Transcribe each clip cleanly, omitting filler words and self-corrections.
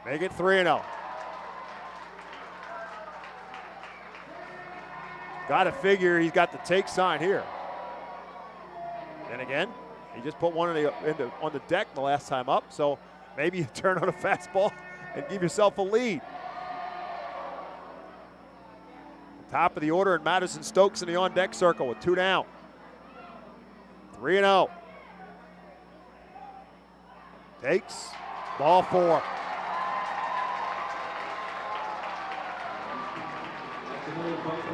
Make it 3-0. Got to figure he's got the take sign here. And again, he just put one on the deck the last time up, so maybe you turn on a fastball and give yourself a lead. Top of the order, and Madison Stokes in the on-deck circle with 2 down. 3-0. Takes, ball 4.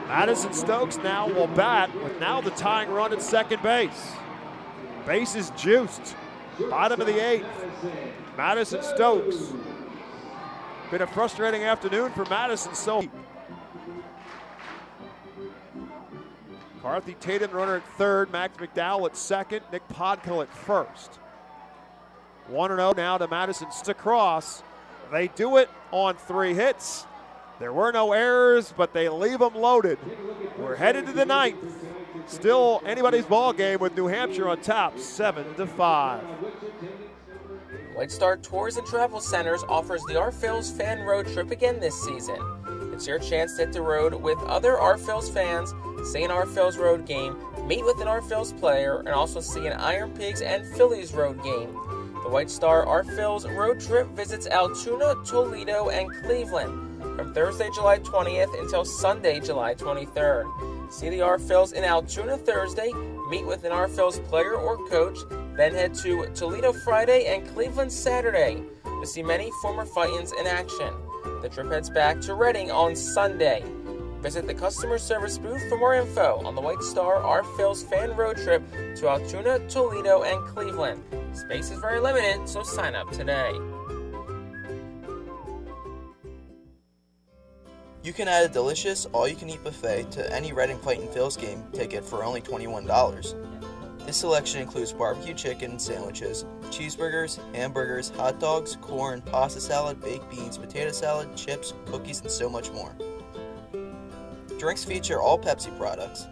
Madison Stokes now will bat with now the tying run at second base. Base is juiced. Bottom of the 8th. Madison Stokes. Been a frustrating afternoon for Madison so. Carthy Tatum, runner at third. Max McDowell at second. Nick Podkill at first. 1-0 now to Madison across. They do it on 3 hits. There were no errors, but they leave them loaded. We're headed to the 9th. Still anybody's ball game with New Hampshire on top, 7-5. White Star Tours and Travel Centers offers the Our Phillies fan road trip again this season. It's your chance to hit the road with other Our Phillies fans, see an Our Phillies road game, meet with an Our Phillies player, and also see an Iron Pigs and Phillies road game. The White Star Our Phillies road trip visits Altoona, Toledo, and Cleveland from Thursday, July 20th until Sunday, July 23rd. See the Our Phillies in Altoona Thursday, meet with an Our Phillies player or coach, then head to Toledo Friday and Cleveland Saturday to see many former Fightins in action. The trip heads back to Reading on Sunday. Visit the customer service booth for more info on the White Star Our Phillies fan road trip to Altoona, Toledo, and Cleveland. Space is very limited, so sign up today. You can add a delicious all-you-can-eat buffet to any Reading Fightin Phillies game ticket for only $21. This selection includes barbecue chicken sandwiches, cheeseburgers, hamburgers, hot dogs, corn, pasta salad, baked beans, potato salad, chips, cookies, and so much more. Drinks feature all Pepsi products.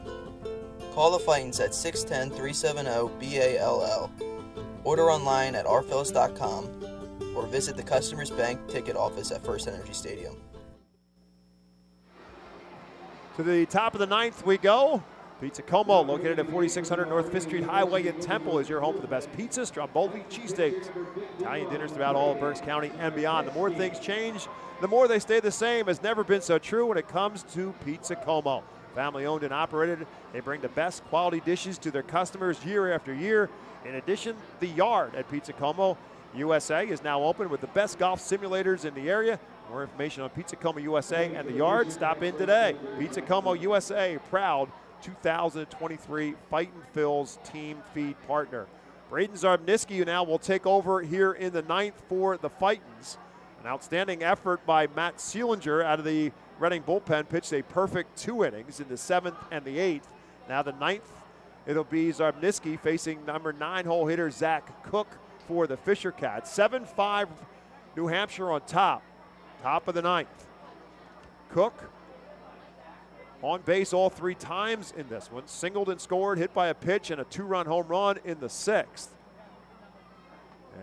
Call the Fightins at 610-370-BALL. Order online at ourphillies.com or visit the Customers Bank ticket office at FirstEnergy Stadium. To the top of the 9th we go. Pizza Como, located at 4600 North 5th Street Highway in Temple, is your home for the best pizza, stromboli, cheesesteaks, Italian dinners throughout all of Berks County and beyond. The more things change, the more they stay the same. Has never been so true when it comes to Pizza Como. Family owned and operated, they bring the best quality dishes to their customers year after year. In addition, the Yard at Pizza Como USA is now open with the best golf simulators in the area. More information on Pizza Como USA and the Yard, stop in today. Pizza Como USA, proud 2023 Fightin Phillies team feed partner. Braden Zarbniski now will take over here in the 9th for the Fightins. An outstanding effort by Matt Seelinger out of the Reading bullpen, pitched a perfect 2 innings in the 7th and the 8th. Now the 9th, it'll be Zarbniski facing number 9-hole hitter Zach Cook for the Fisher Cats. 7-5 New Hampshire on top. Top of the 9th. Cook on base all 3 times in this one. Singled and scored, hit by a pitch, and a 2-run home run in the 6th.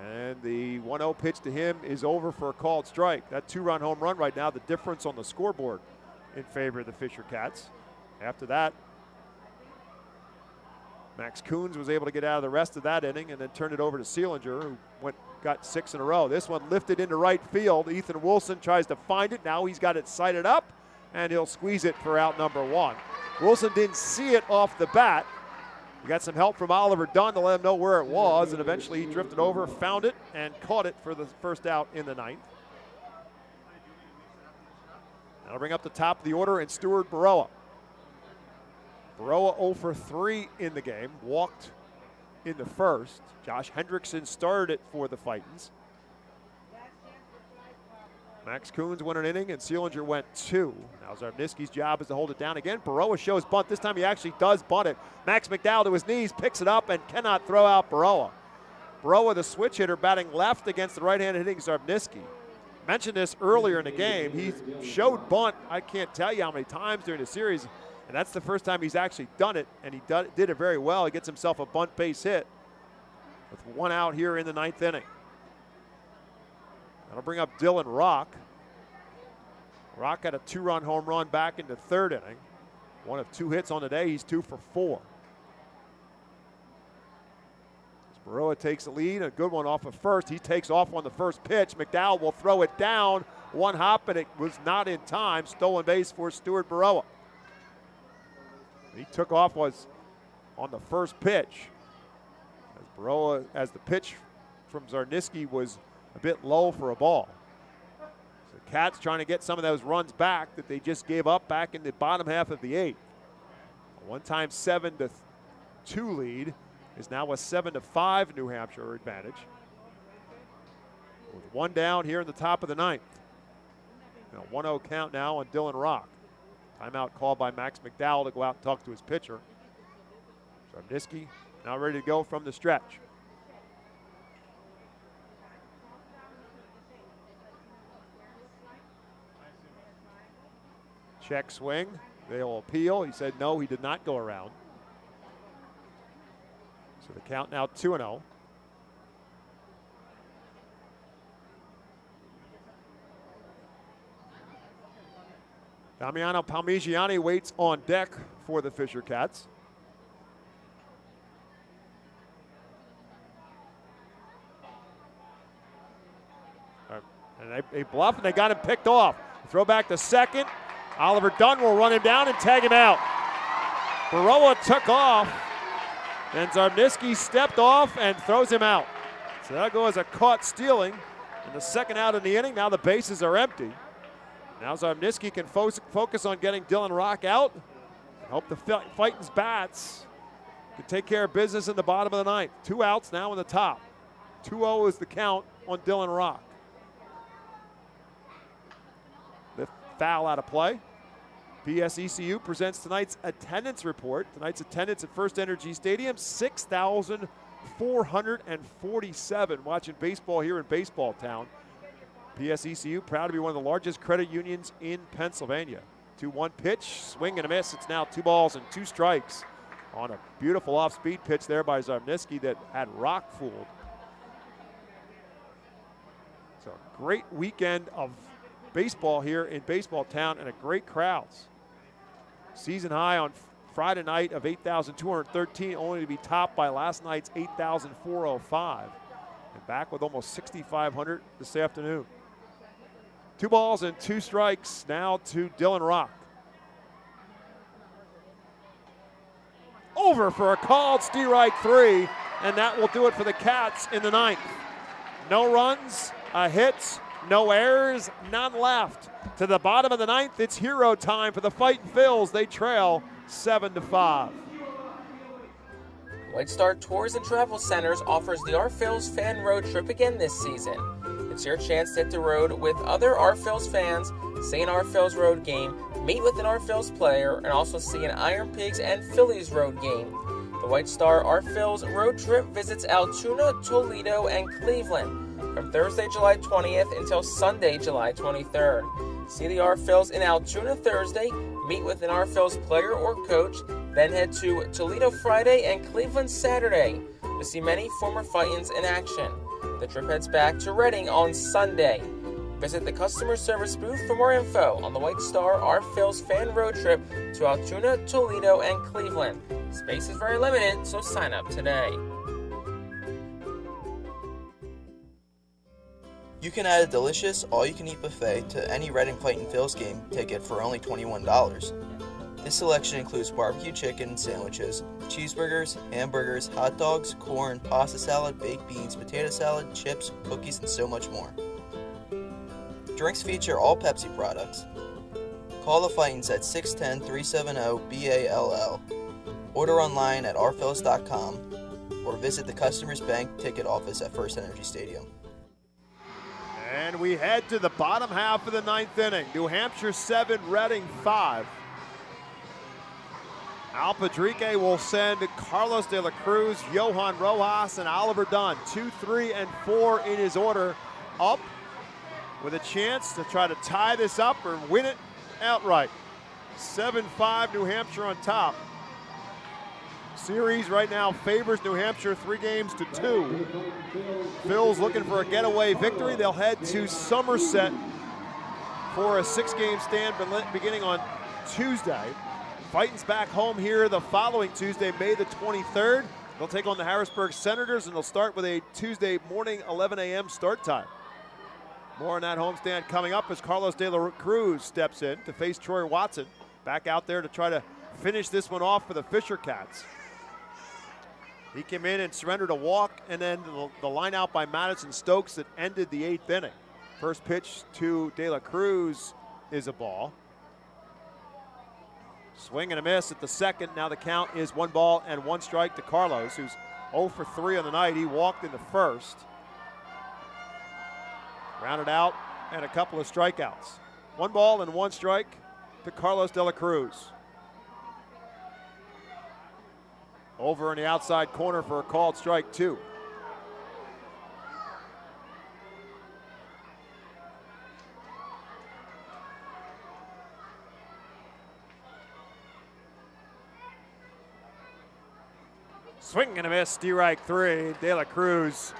And the 1-0 pitch to him is over for a called strike. That 2-run home run right now, the difference on the scoreboard in favor of the Fisher Cats. After that, Max Coons was able to get out of the rest of that inning and then turned it over to Seelinger, who got 6 in a row. This one lifted into right field. Ethan Wilson tries to find it. Now he's got it sighted up, and he'll squeeze it for out number 1. Wilson didn't see it off the bat. He got some help from Oliver Dunn to let him know where it was, and eventually he drifted over, found it, and caught it for the first out in the 9th. That'll bring up the top of the order and Stuart Baroa. Baroa 0 for 3 in the game, walked in the first. Josh Hendrickson started it for the Fightins. Max Coons went an inning and Seelinger went 2. Now Zarbniski's job is to hold it down again. Baroa shows bunt. This time he actually does bunt it. Max McDowell to his knees, picks it up and cannot throw out Baroa. Baroa, the switch hitter, batting left against the right-handed hitting Zarbniski. Mentioned this earlier in the game. He showed bunt, I can't tell you how many times during the series, and that's the first time he's actually done it, and he did it very well. He gets himself a bunt base hit with 1 out here in the 9th inning. That'll bring up Dylan Rock. Rock had a 2-run home run back in the 3rd inning. 1 of 2 hits on the day. He's 2 for 4. As Baroa takes the lead, a good one off of first. He takes off on the first pitch. McDowell will throw it down. 1 hop, and it was not in time. Stolen base for Stuart Baroa. He took off was on the first pitch. As Baroa, as the pitch from Zarniski was a bit low for a ball. The Cats trying to get some of those runs back that they just gave up back in the bottom half of the 8th. A one-time 7-2 lead is now a 7-5 New Hampshire advantage. With 1 down here in the top of the 9th. And a 1-0 count now on Dylan Rock. Timeout called by Max McDowell to go out and talk to his pitcher. Zarniski now ready to go from the stretch. Check swing. They'll appeal. He said no, he did not go around. So the count now 2-0. Damiano Palmigiani waits on deck for the Fisher Cats. And they bluff, and they got him picked off. Throw back to second. Oliver Dunn will run him down and tag him out. Baroa took off, and Zarniski stepped off and throws him out. So that'll go as a caught stealing. And the second out in the inning. Now the bases are empty. Now Zarniski can focus on getting Dylan Rock out. Hope the Fightin's bats can take care of business in the bottom of the 9th. 2 outs now in the top. 2-0 is the count on Dylan Rock. The foul out of play. PSECU presents tonight's attendance report. Tonight's attendance at FirstEnergy Stadium, 6,447 watching baseball here in Baseball Town. PSECU proud to be one of the largest credit unions in Pennsylvania. 2-1 pitch, swing and a miss. It's now 2 balls and 2 strikes on a beautiful off-speed pitch there by Zarniski that had Rock fooled. So great weekend of baseball here in Baseball Town and a great crowds. Season high on Friday night of 8,213, only to be topped by last night's 8,405. And back with almost 6,500 this afternoon. 2 balls and 2 strikes now to Dylan Rock. Over for a called strike 3, and that will do it for the Cats in the 9th. No runs, a hit, no errors, none left. To the bottom of the 9th, it's hero time for the Fightin' Phils. They trail 7-5. White Star Tours and Travel Centers offers the Our Phils fan road trip again this season. It's your chance to hit the road with other Our Phils fans, see an Our Phils road game, meet with an Our Phils player, and also see an Iron Pigs and Phillies road game. The White Star Our Phils road trip visits Altoona, Toledo, and Cleveland from Thursday, July 20th until Sunday, July 23rd. See the Our Phils in Altoona Thursday, meet with an Our Phils player or coach, then head to Toledo Friday and Cleveland Saturday to see many former Fightins in action. The trip heads back to Reading on Sunday. Visit the customer service booth for more info on the White Star Our Phils fan road trip to Altoona, Toledo, and Cleveland. Space is very limited, so sign up today. You can add a delicious all-you-can-eat buffet to any Reading Fightin' Phils game ticket for only $21. This selection includes barbecue chicken sandwiches, cheeseburgers, hamburgers, hot dogs, corn, pasta salad, baked beans, potato salad, chips, cookies, and so much more. Drinks feature all Pepsi products. Call the Fightins at 610-370-BALL. Order online at ourphils.com or visit the Customers Bank ticket office at FirstEnergy Stadium. And we head to the bottom half of the 9th inning. New Hampshire 7, Reading 5. Al Padrique will send Carlos de la Cruz, Johan Rojas, and Oliver Dunn, 2, 3, and 4 in his order, up with a chance to try to tie this up or win it outright. 7-5 New Hampshire on top. Series right now favors New Hampshire 3-2. Phil's looking for a getaway victory. They'll head to Somerset for a 6-game stand beginning on Tuesday. Fightin's back home here the following Tuesday, May the 23rd. They'll take on the Harrisburg Senators, and they'll start with a Tuesday morning 11 a.m. start time. More on that homestand coming up as Carlos De La Cruz steps in to face Troy Watson. Back out there to try to finish this one off for the Fisher Cats. He came in and surrendered a walk, and then the line out by Madison Stokes that ended the 8th inning. First pitch to De La Cruz is a ball. Swing and a miss at the second. Now the count is 1-1 strike to Carlos, who's 0 for 3 on the night. He walked in the first. Rounded out and a couple of strikeouts. 1-1 strike to Carlos De La Cruz. Over in the outside corner for a called strike 2. Swing and a miss, strike 3. De La Cruz,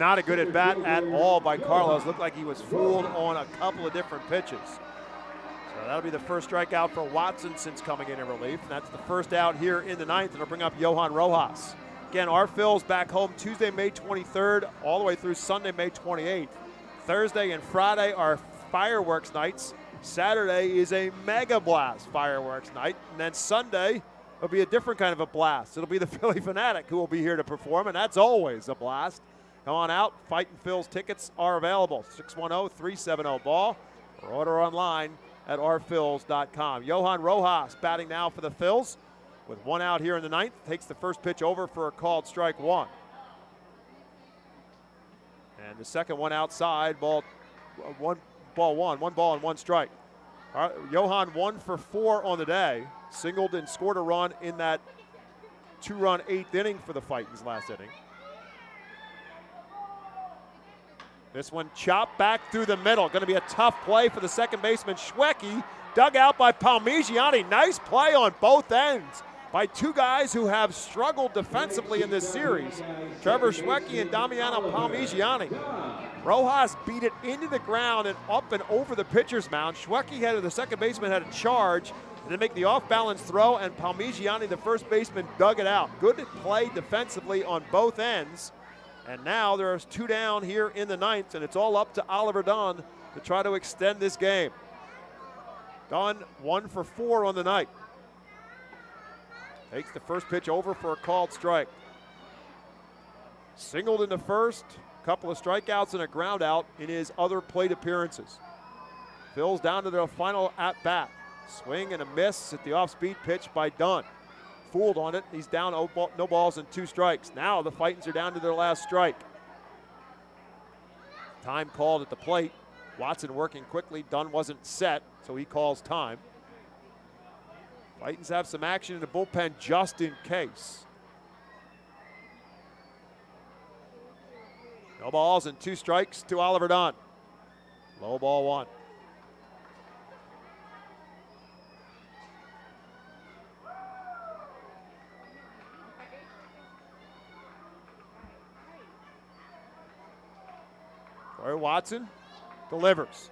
not a good at bat at all by Carlos. Looked like he was fooled on a couple of different pitches. So that'll be the first strikeout for Watson since coming in relief. And that's the first out here in the 9th. It'll bring up Johan Rojas. Again, our Phil's back home Tuesday, May 23rd, all the way through Sunday, May 28th. Thursday and Friday are fireworks nights. Saturday is a mega blast fireworks night. And then Sunday, it'll be a different kind of a blast. It'll be the Philly Fanatic who will be here to perform, and that's always a blast. Come on out. Fightin' Phil's tickets are available. 610-370-BALL or order online at ourphils.com. Johan Rojas batting now for the Phils with 1 out here in the 9th. Takes the first pitch over for a called strike 1. And the second one outside, ball 1, 1 strike. Johan 1 for 4 on the day. Singled and scored a run in that 2-run 8th inning for the Fightins last inning. This one chopped back through the middle. Going to be a tough play for the second baseman, Schwecke. Dug out by Palmigiani. Nice play on both ends by two guys who have struggled defensively in this series, Trevor Schwecke and Damiano Palmigiani. Rojas beat it into the ground and up and over the pitcher's mound. Schwecke, the second baseman, had a charge and then make the off-balance throw, and Palmigiani, the first baseman, dug it out. Good play defensively on both ends. And now there's 2 down here in the 9th, and it's all up to Oliver Dunn to try to extend this game. Dunn 1 for 4 on the night. Takes the first pitch over for a called strike. Singled in the first, couple of strikeouts and a ground out in his other plate appearances. Phil's down to their final at-bat. Swing and a miss at the off-speed pitch by Dunn. Fooled on it. He's down no balls and 2 strikes. Now the Fightins are down to their last strike. Time called at the plate. Watson working quickly. Dunn wasn't set, so he calls time. Fightins have some action in the bullpen just in case. No balls and 2 strikes to Oliver Dunn. Low ball 1. Troy Watson delivers.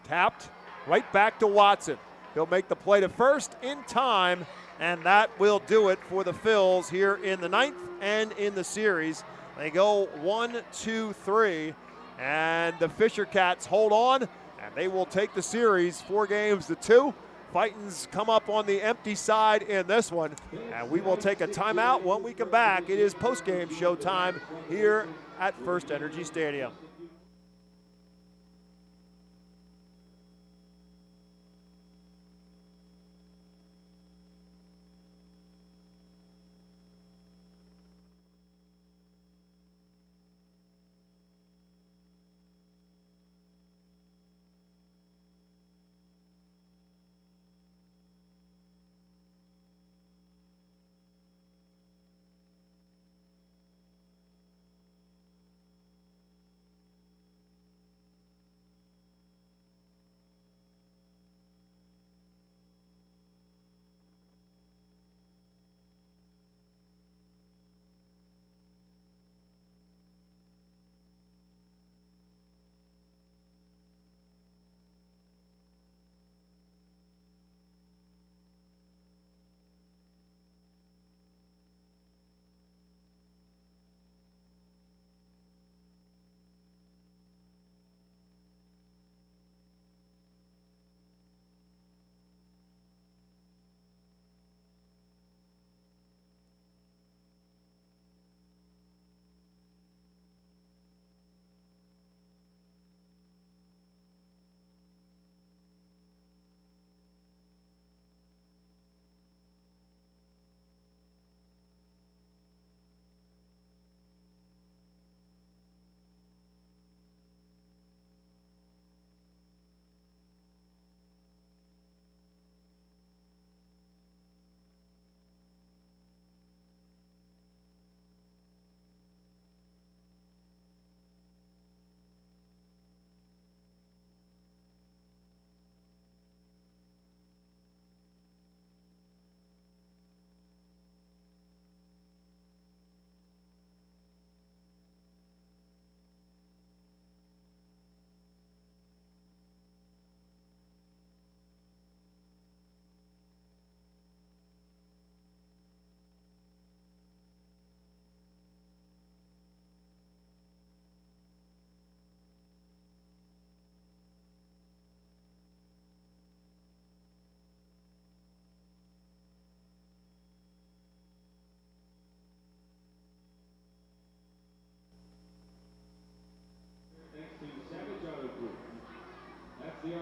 Tapped right back to Watson. He'll make the play to first in time, and that will do it for the Phils here in the 9th and in the series. They go 1, 2, 3, and the Fisher Cats hold on, and they will take the series 4-2. Fightins come up on the empty side in this one, and we will take a timeout. When we come back, it is post-game show time here at FirstEnergy Stadium.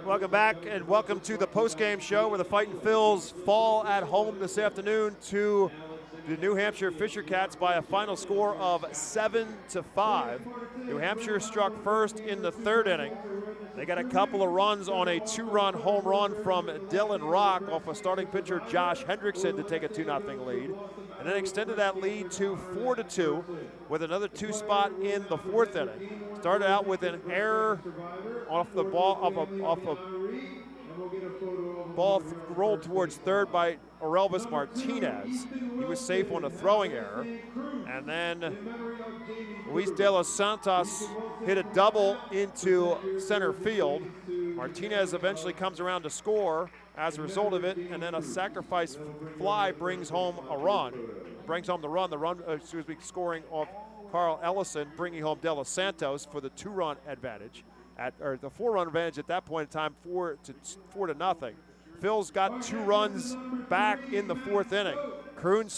Welcome back and welcome to the post-game show where the Fightin' Phils fall at home this afternoon to the New Hampshire Fisher Cats by a final score of 7-5. New Hampshire struck first in the third inning. They got a couple of runs on a 2-run home run from Dylan Rock off of starting pitcher Josh Hendrickson to take a 2-0 lead, and then extended that lead to 4-2 with another 2 spot in the fourth inning. Started out with an error off the ball, off a ball rolled towards third by Orelvis Martinez. He was safe on a throwing error. And then Luis De Los Santos hit a double into center field. Martinez eventually comes around to score as a result of it, and then a sacrifice fly brings home a run. Brings home the run, scoring off Carl Ellison, bringing home De Los Santos for the 2-run advantage, or the 4-run advantage at that point in time, 4-0. Phil's got 2 runs back in the fourth inning. Kroon